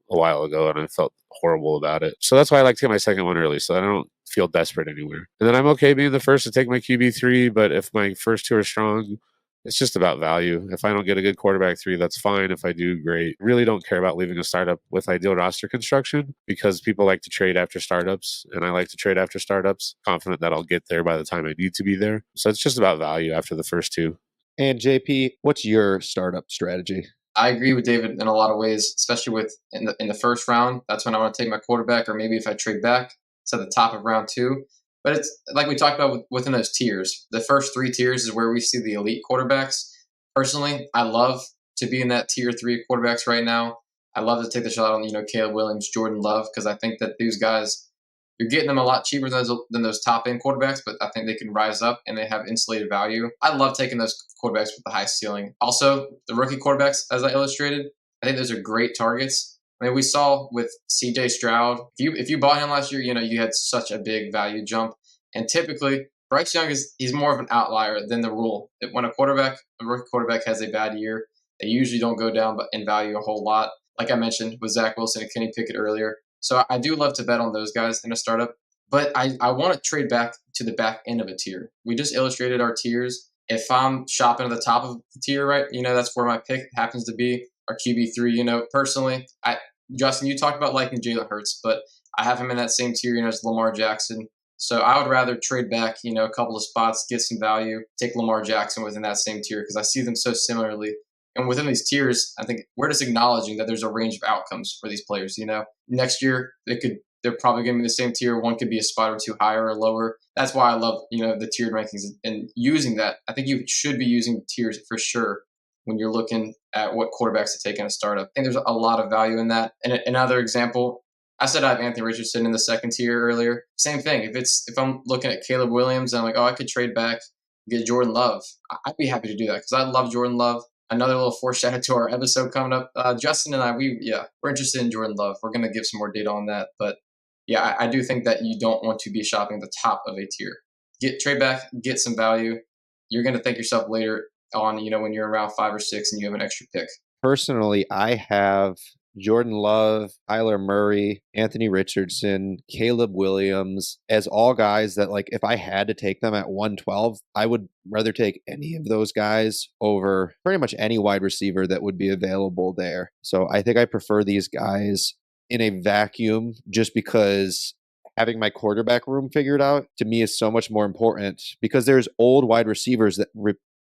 a while ago, and I felt horrible about it. So that's why I like to get my second one early, so I don't feel desperate anywhere. And then I'm okay being the first to take my QB3, but if my first 2 are strong, it's just about value. If I don't get a good quarterback 3, that's fine. If I do, great. Really don't care about leaving a startup with ideal roster construction because people like to trade after startups, and I like to trade after startups, confident that I'll get there by the time I need to be there. So it's just about value after the first 2. And JP, what's your startup strategy? I agree with David in a lot of ways, especially with in the first round. That's when I want to take my quarterback, or maybe if I trade back, it's at the top of round 2. But it's like we talked about within those tiers. The first 3 tiers is where we see the elite quarterbacks. Personally, I love to be in that tier 3 quarterbacks right now. I love to take the shot on, Caleb Williams, Jordan Love, because I think that these guys, you're getting them a lot cheaper than those top end quarterbacks, but I think they can rise up and they have insulated value. I love taking those quarterbacks with the high ceiling. Also, the rookie quarterbacks, as I illustrated, I think those are great targets. I mean, we saw with C.J. Stroud, if you bought him last year, you had such a big value jump. And typically, Bryce Young he's more of an outlier than the rule. When a rookie quarterback has a bad year, they usually don't go down in value a whole lot. Like I mentioned with Zach Wilson and Kenny Pickett earlier. So I do love to bet on those guys in a startup. But I want to trade back to the back end of a tier. We just illustrated our tiers. If I'm shopping at the top of the tier, right, that's where my pick happens to be, our QB3. Personally, Justin, you talked about liking Jalen Hurts, but I have him in that same tier, as Lamar Jackson. So I would rather trade back, a couple of spots, get some value, take Lamar Jackson within that same tier because I see them so similarly. And within these tiers, I think we're just acknowledging that there's a range of outcomes for these players. Next year they're probably going to be the same tier. One could be a spot or 2 higher or lower. That's why I love, the tiered rankings and using that. I think you should be using tiers for sure when you're looking at what quarterbacks to take in a startup. I think there's a lot of value in that. And another example, I said I have Anthony Richardson in the second tier earlier. Same thing. If I'm looking at Caleb Williams and I'm like, I could trade back and get Jordan Love, I'd be happy to do that because I love Jordan Love. Another little foreshadow to our episode coming up. Justin and I, we're interested in Jordan Love. We're going to give some more data on that. But yeah, I do think that you don't want to be shopping at the top of a tier. Trade back, get some value. You're going to thank yourself later on, when you're around 5 or 6 and you have an extra pick. Personally, I have Jordan Love, Kyler Murray, Anthony Richardson, Caleb Williams as all guys that, like, if I had to take them at 112, I would rather take any of those guys over pretty much any wide receiver that would be available there. So I think I prefer these guys in a vacuum just because having my quarterback room figured out to me is so much more important because there's old wide receivers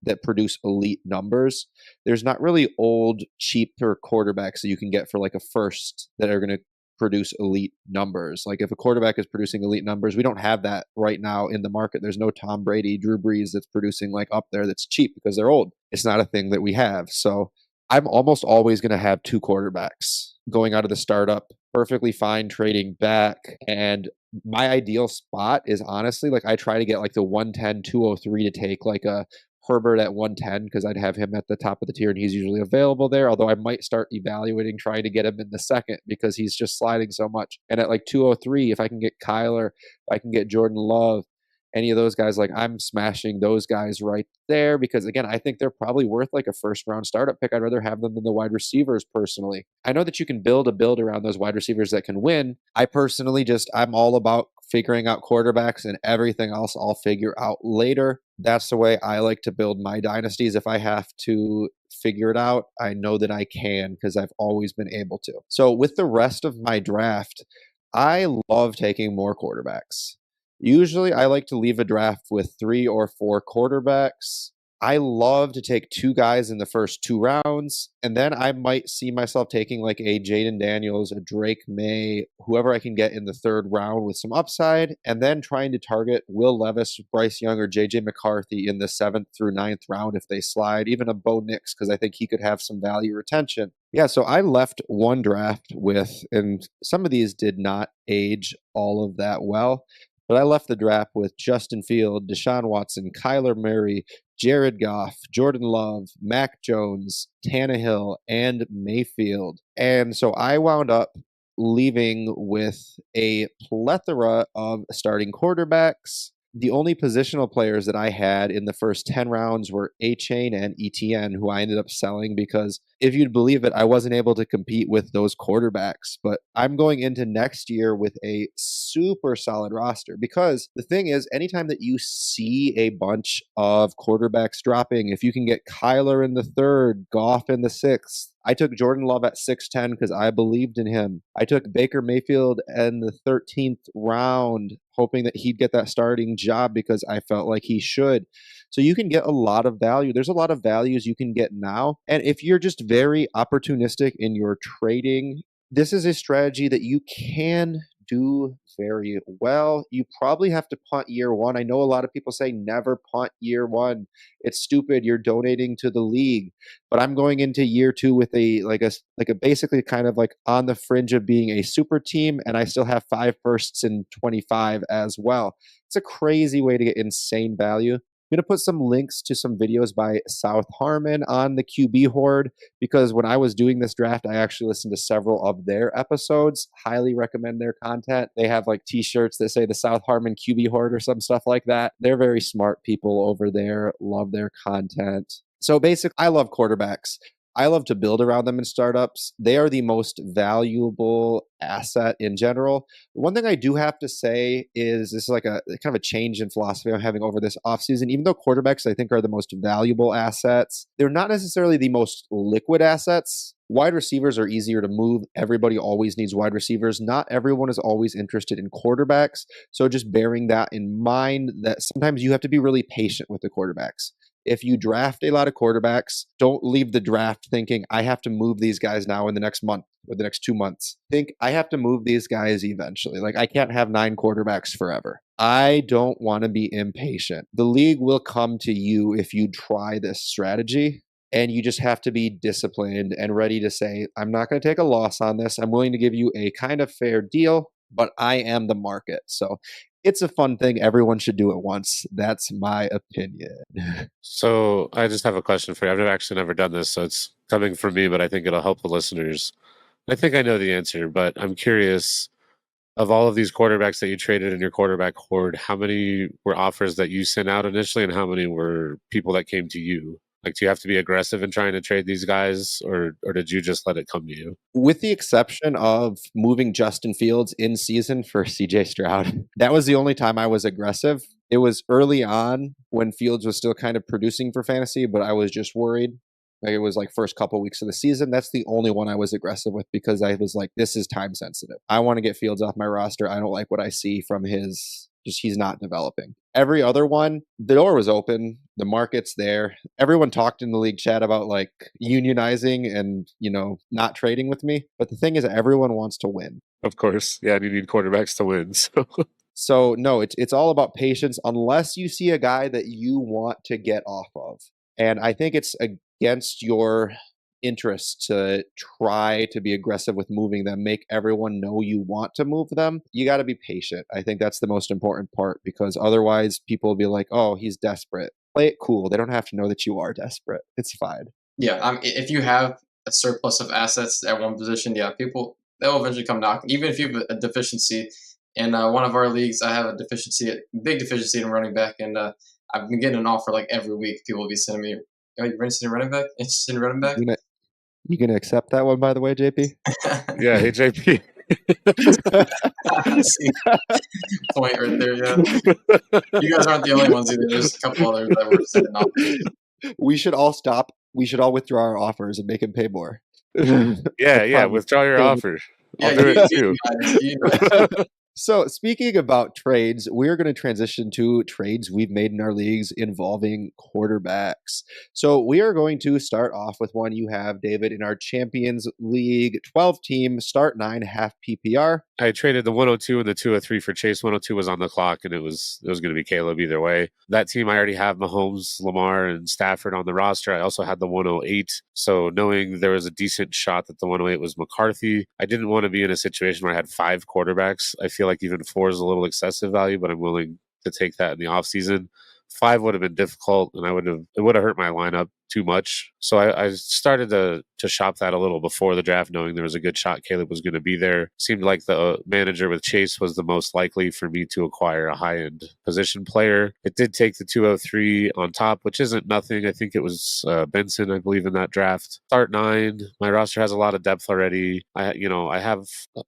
that produce elite numbers. There's not really old, cheaper quarterbacks that you can get for like a first that are going to produce elite numbers. Like if a quarterback is producing elite numbers, we don't have that right now in the market. There's no Tom Brady, Drew Brees that's producing like up there that's cheap because they're old. It's not a thing that we have. So I'm almost always going to have 2 quarterbacks going out of the startup, perfectly fine trading back. And my ideal spot is honestly like I try to get like the 110, 203 to take like a Herbert at 110 because I'd have him at the top of the tier and he's usually available there. Although I might start evaluating trying to get him in the second because he's just sliding so much. And at like 203, if I can get Kyler, if I can get Jordan Love, any of those guys, like I'm smashing those guys right there because again, I think they're probably worth like a first round startup pick. I'd rather have them than the wide receivers personally. I know that you can build a build around those wide receivers that can win. I personally I'm all about figuring out quarterbacks and everything else I'll figure out later. That's the way I like to build my dynasties. If I have to figure it out, I know that I can because I've always been able to. So with the rest of my draft, I love taking more quarterbacks. Usually, I like to leave a draft with 3 or 4 quarterbacks. I love to take 2 guys in the first 2 rounds, and then I might see myself taking like a Jaden Daniels, a Drake May, whoever I can get in the 3rd round with some upside, and then trying to target Will Levis, Bryce Young, or JJ McCarthy in the 7th through 9th round if they slide, even a Bo Nix, because I think he could have some value retention. Yeah, so I left one draft with, and some of these did not age all of that well, but I left the draft with Justin Field, Deshaun Watson, Kyler Murray, Jared Goff, Jordan Love, Mac Jones, Tannehill, and Mayfield. And so I wound up leaving with a plethora of starting quarterbacks. The only positional players that I had in the first 10 rounds were A-Chain and ETN, who I ended up selling because if you'd believe it, I wasn't able to compete with those quarterbacks. But I'm going into next year with a super solid roster because the thing is, anytime that you see a bunch of quarterbacks dropping, if you can get Kyler in the 3rd, Goff in the 6th, I took Jordan Love at 6'10 because I believed in him. I took Baker Mayfield in the 13th round, hoping that he'd get that starting job because I felt like he should. So you can get a lot of value. There's a lot of values you can get now. And if you're just very opportunistic in your trading, this is a strategy that you can do very well. You probably have to punt year 1. I know a lot of people say never punt year 1. It's stupid. You're donating to the league. But I'm going into year 2 with a basically kind of like on the fringe of being a super team, and I still have 5 firsts in 25 as well. It's a crazy way to get insane value. I'm going to put some links to some videos by South Harmon on the QB Horde because when I was doing this draft, I actually listened to several of their episodes. Highly recommend their content. They have like t-shirts that say the South Harmon QB Horde or some stuff like that. They're very smart people over there. Love their content. So basically, I love quarterbacks. I love to build around them in startups. They are the most valuable asset in general. One thing I do have to say is this is like a kind of a change in philosophy I'm having over this offseason. Even though quarterbacks I think are the most valuable assets, they're not necessarily the most liquid assets. Wide receivers are easier to move. Everybody always needs wide receivers. Not everyone is always interested in quarterbacks. So just bearing that in mind that sometimes you have to be really patient with the quarterbacks. If you draft a lot of quarterbacks, don't leave the draft thinking, I have to move these guys now in the next month or the next 2 months. Think, I have to move these guys eventually. Like, I can't have 9 quarterbacks forever. I don't want to be impatient. The league will come to you if you try this strategy. And you just have to be disciplined and ready to say, I'm not going to take a loss on this. I'm willing to give you a kind of fair deal, but I am the market. So it's a fun thing. Everyone should do it once. That's my opinion. So I just have a question for you. I've actually never done this, so it's coming from me, but I think it'll help the listeners. I think I know the answer, but I'm curious, of all of these quarterbacks that you traded in your quarterback horde, how many were offers that you sent out initially and how many were people that came to you? Like, do you have to be aggressive in trying to trade these guys, or did you just let it come to you? With the exception of moving Justin Fields in season for CJ Stroud, that was the only time I was aggressive. It was early on when Fields was still kind of producing for fantasy, but I was just worried. Like, it was like first couple weeks of the season. That's the only one I was aggressive with because I was like, this is time sensitive. I want to get Fields off my roster. I don't like what I see from he's not developing. Every other one, the door was open. The market's there. Everyone talked in the league chat about like unionizing and, not trading with me. But the thing is, everyone wants to win. Of course. Yeah, and you need quarterbacks to win. So no, it's all about patience unless you see a guy that you want to get off of. And I think it's against your interest to try to be aggressive with moving them, make everyone know you want to move them. You got to be patient. I think that's the most important part because otherwise people will be like, oh, he's desperate. play it cool. They don't have to know that you are desperate. It's fine. Yeah, if you have a surplus of assets at one position, yeah, people they'll eventually come knocking. Even if you have a deficiency in one of our leagues, I have a big deficiency in running back, and I've been getting an offer like every week. People will be sending me, "Are you interested in running back? Interested in running back?" You gonna accept that one, by the way, JP? Yeah, hey JP. I see. Point right there. Yeah, you guys aren't the only ones either. There's a couple others that were sending offers. We should all stop. We should all withdraw our offers and make him pay more. Yeah, withdraw your offer. I'll do it too. You guys. So, speaking about trades, we're going to transition to trades we've made in our leagues involving quarterbacks. So, we are going to start off with one you have, David, in our Champions League 12-team start 9 half PPR. I traded the 102 and the 203 for Chase. 102 was on the clock, and it was going to be Caleb either way. That team, I already have Mahomes, Lamar, and Stafford on the roster. I also had the 108. So knowing there was a decent shot that the 108 was McCarthy, I didn't want to be in a situation where I had 5 quarterbacks. I feel like even 4 is a little excessive value, but I'm willing to take that in the offseason. 5 would have been difficult, and it would have hurt my lineup too much. So I started to shop that a little before the draft, knowing there was a good shot Caleb was going to be there. Seemed like the manager with Chase was the most likely for me to acquire a high-end position player. It did take the 203 on top, which isn't nothing. I think it was Benson, I believe, in that draft. Start 9. My roster has a lot of depth already. I have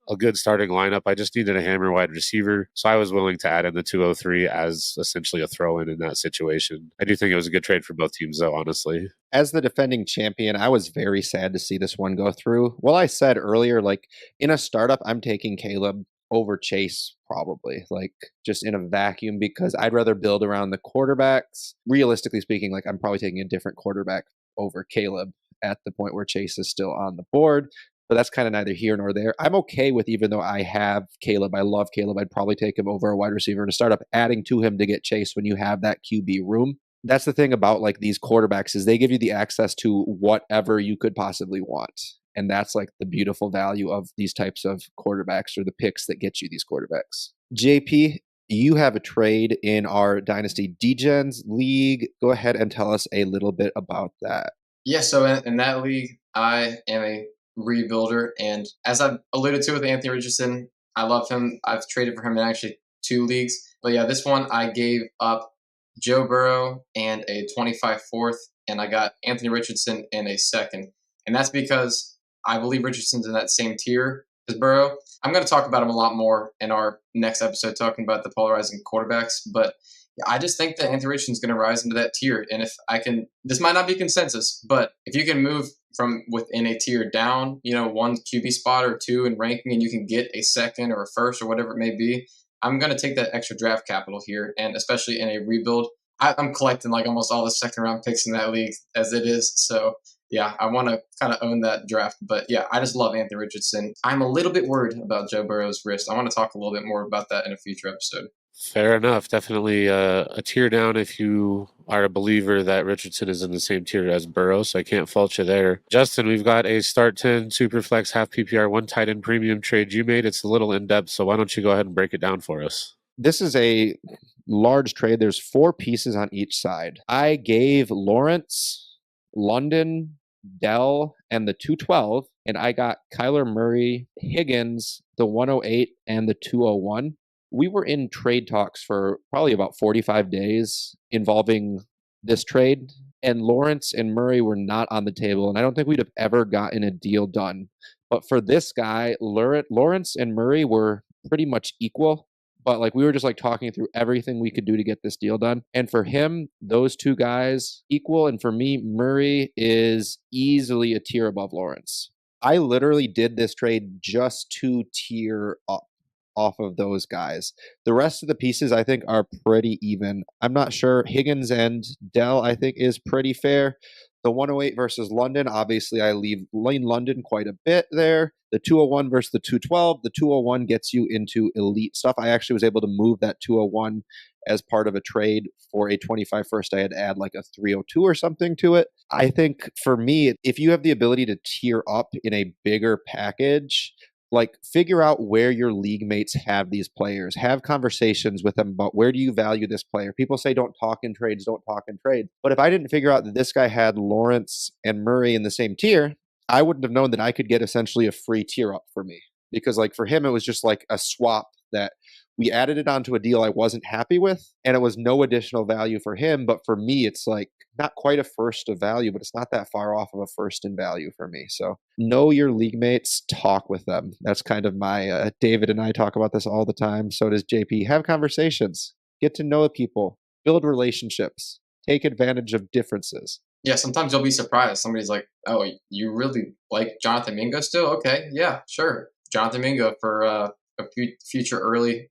a good starting lineup. I just needed a hammer wide receiver, so I was willing to add in the 203 as essentially a throw-in in that situation. I do think it was a good trade for both teams, though, honestly. As the defending champion, I was very sad to see this one go through. Well, I said earlier, like in a startup, I'm taking Caleb over Chase probably, like just in a vacuum, because I'd rather build around the quarterbacks. Realistically speaking, like I'm probably taking a different quarterback over Caleb at the point where Chase is still on the board. But that's kind of neither here nor there. I'm okay with, even though I have Caleb, I love Caleb, I'd probably take him over a wide receiver in a startup, adding to him to get Chase when you have that QB room. That's the thing about like these quarterbacks is they give you the access to whatever you could possibly want. And that's like the beautiful value of these types of quarterbacks, or the picks that get you these quarterbacks. JP, you have a trade in our Dynasty Degens League. Go ahead and tell us a little bit about that. Yeah, so in that league, I am a rebuilder. And as I've alluded to with Anthony Richardson, I love him. I've traded for him in actually 2 leagues. But yeah, this one I gave up Joe Burrow and a 25 fourth, and I got Anthony Richardson in a second. And that's because I believe Richardson's in that same tier as Burrow. I'm going to talk about him a lot more in our next episode, talking about the polarizing quarterbacks. But I just think that Anthony Richardson's going to rise into that tier. And if I can, this might not be consensus, but if you can move from within a tier down, 1 QB spot or 2 in ranking, and you can get a second or a first or whatever it may be, I'm going to take that extra draft capital here, and especially in a rebuild. I'm collecting like almost all the second round picks in that league as it is. So yeah, I want to kind of own that draft. But yeah, I just love Anthony Richardson. I'm a little bit worried about Joe Burrow's wrist. I want to talk a little bit more about that in a future episode. Fair enough. Definitely a tier down if you are a believer that Richardson is in the same tier as Burrow, so I can't fault you there. Justin, we've got a start 10 Superflex half PPR 1 tight end premium trade you made. It's a little in-depth, so why don't you go ahead and break it down for us? This is a large trade. There's 4 pieces on each side. I gave Lawrence, London, Dell, and the 212, and I got Kyler Murray, Higgins, the 108, and the 201. We were in trade talks for probably about 45 days involving this trade, and Lawrence and Murray were not on the table, and I don't think we'd have ever gotten a deal done. But for this guy, Lawrence and Murray were pretty much equal, but like we were just like talking through everything we could do to get this deal done. And for him, those 2 guys equal, and for me, Murray is easily a tier above Lawrence. I literally did this trade just to tier up off of those guys. The rest of the pieces I think are pretty even. I'm not sure. Higgins and Dell I think is pretty fair. The 108 versus London, obviously I lean London quite a bit there. The 201 versus the 212, the 201 gets you into elite stuff. I actually was able to move that 201 as part of a trade for a 25 first. I had to add like a 302 or something to it. I think for me, if you have the ability to tier up in a bigger package, Like, figure out where your league mates have these players. Have conversations with them about where do you value this player. People say don't talk in trades, don't talk in trades. But if I didn't figure out that this guy had Lawrence and Murray in the same tier, I wouldn't have known that I could get essentially a free tier up for me. Because like for him, it was just like a swap that we added it onto a deal I wasn't happy with, and it was no additional value for him. But for me, it's like not quite a first of value, but it's not that far off of a first in value for me. So know your league mates, talk with them. That's kind of my David and I talk about this all the time. So does JP. Have conversations, get to know people, build relationships, take advantage of differences. Yeah, sometimes you'll be surprised. Somebody's like, "Oh, you really like Jonathan Mingo still? Okay, yeah, sure, Jonathan Mingo for a future early,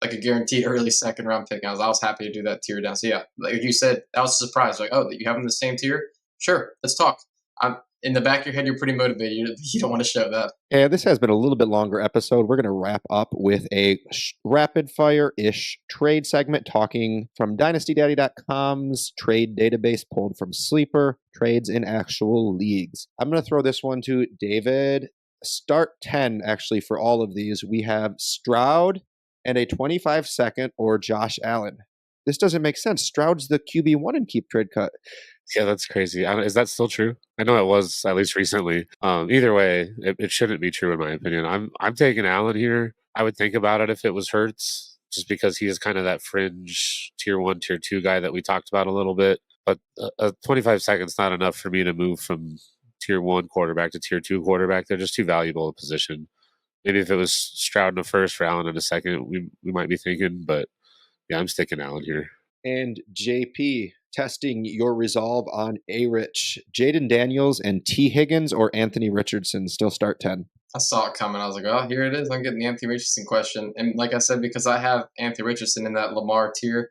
like a guaranteed early second round pick." And I was happy to do that tier down. So yeah, like you said, that was a surprise. Like, oh, you have them in the same tier? Sure, let's talk. I'm in the back of your head. You're pretty motivated. You don't want to show that. And this has been a little bit longer episode. We're going to wrap up with a rapid fire-ish trade segment talking from DynastyDaddy.com's trade database pulled from Sleeper, trades in actual leagues. I'm going to throw this one to David. Start 10, actually, for all of these. We have Stroud and a 25-second or Josh Allen. This doesn't make sense. Stroud's the QB1 in Keep Trade Cut. Yeah, that's crazy. Is that still true? I know it was at least recently. Either way, it shouldn't be true in my opinion. I'm taking Allen here. I would think about it if it was Hurts, just because he is kind of that fringe tier 1, tier 2 guy that we talked about a little bit. But 25 seconds not enough for me to move from tier 1 quarterback to tier 2 quarterback. They're just too valuable a position. Maybe if it was Stroud in the first for Allen in a second, we might be thinking. But yeah, I'm sticking Allen here. And JP, testing your resolve on A-Rich. Jaden Daniels and T. Higgins or Anthony Richardson still start 10? I saw it coming. I was like, oh, here it is. I'm getting the Anthony Richardson question. And like I said, because I have Anthony Richardson in that Lamar tier,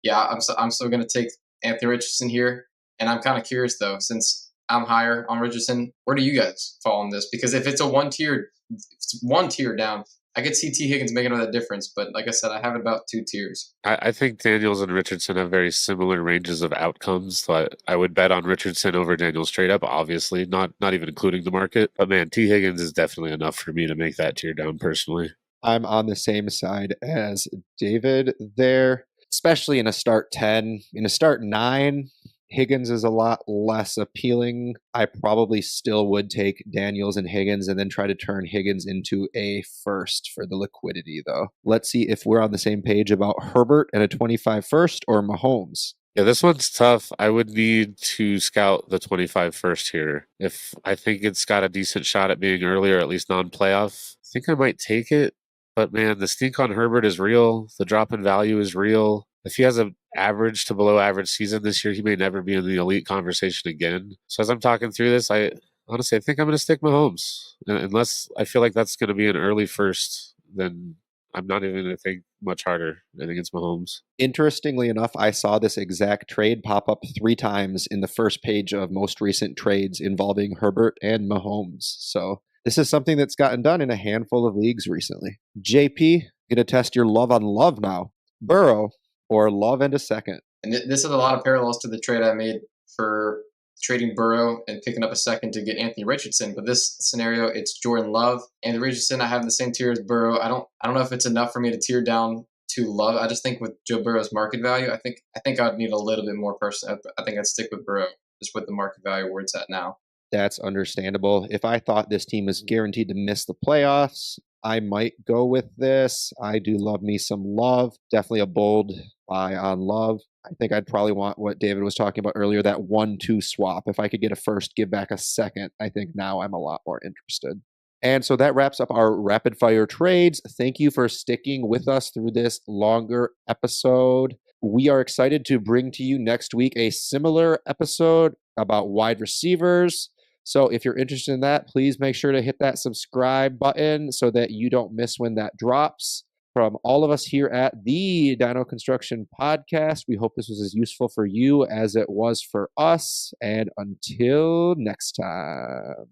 yeah, I'm still going to take Anthony Richardson here. And I'm kind of curious, though, since I'm higher on Richardson, where do you guys fall on this? Because if it's one tier down, I could see T. Higgins making all that difference, but like I said, I have it about 2 tiers. I think Daniels and Richardson have very similar ranges of outcomes. So I would bet on Richardson over Daniels straight up, obviously, not even including the market. But man, T. Higgins is definitely enough for me to make that tier down personally. I'm on the same side as David there, especially in a start 10. In a start 9, Higgins is a lot less appealing. I probably still would take Daniels and Higgins and then try to turn Higgins into a first for the liquidity, though. Let's see if we're on the same page about Herbert and a 25 first or Mahomes. Yeah, this one's tough. I would need to scout the 25 first here. If I think it's got a decent shot at being early or at least non-playoff, I think I might take it. But man, the stink on Herbert is real. The drop in value is real. If he has an average to below average season this year, he may never be in the elite conversation again. So as I'm talking through this, I honestly think I'm going to stick Mahomes. Unless I feel like that's going to be an early first, then I'm not even going to think much harder. I think it's Mahomes. Interestingly enough, I saw this exact trade pop up 3 times in the first page of most recent trades involving Herbert and Mahomes. So this is something that's gotten done in a handful of leagues recently. JP, going to test your love on love now. Burrow or Love and a second. And this is a lot of parallels to the trade I made for trading Burrow and picking up a second to get Anthony Richardson. But this scenario, it's Jordan Love and Richardson. I have the same tier as Burrow. I don't know if it's enough for me to tier down to Love. I just think with Joe Burrow's market value, I think I'd need a little bit more person. I think I'd stick with Burrow just with the market value where it's at now. That's understandable. If I thought this team was guaranteed to miss the playoffs, I might go with this. I do love me some Love. Definitely a bold buy on Love. I think I'd probably want what David was talking about earlier, that 1-2 swap. If I could get a first, give back a second, I think now I'm a lot more interested. And so that wraps up our rapid fire trades. Thank you for sticking with us through this longer episode. We are excited to bring to you next week a similar episode about wide receivers. So if you're interested in that, please make sure to hit that subscribe button so that you don't miss when that drops. From all of us here at the Dino Construction Podcast, we hope this was as useful for you as it was for us. And until next time.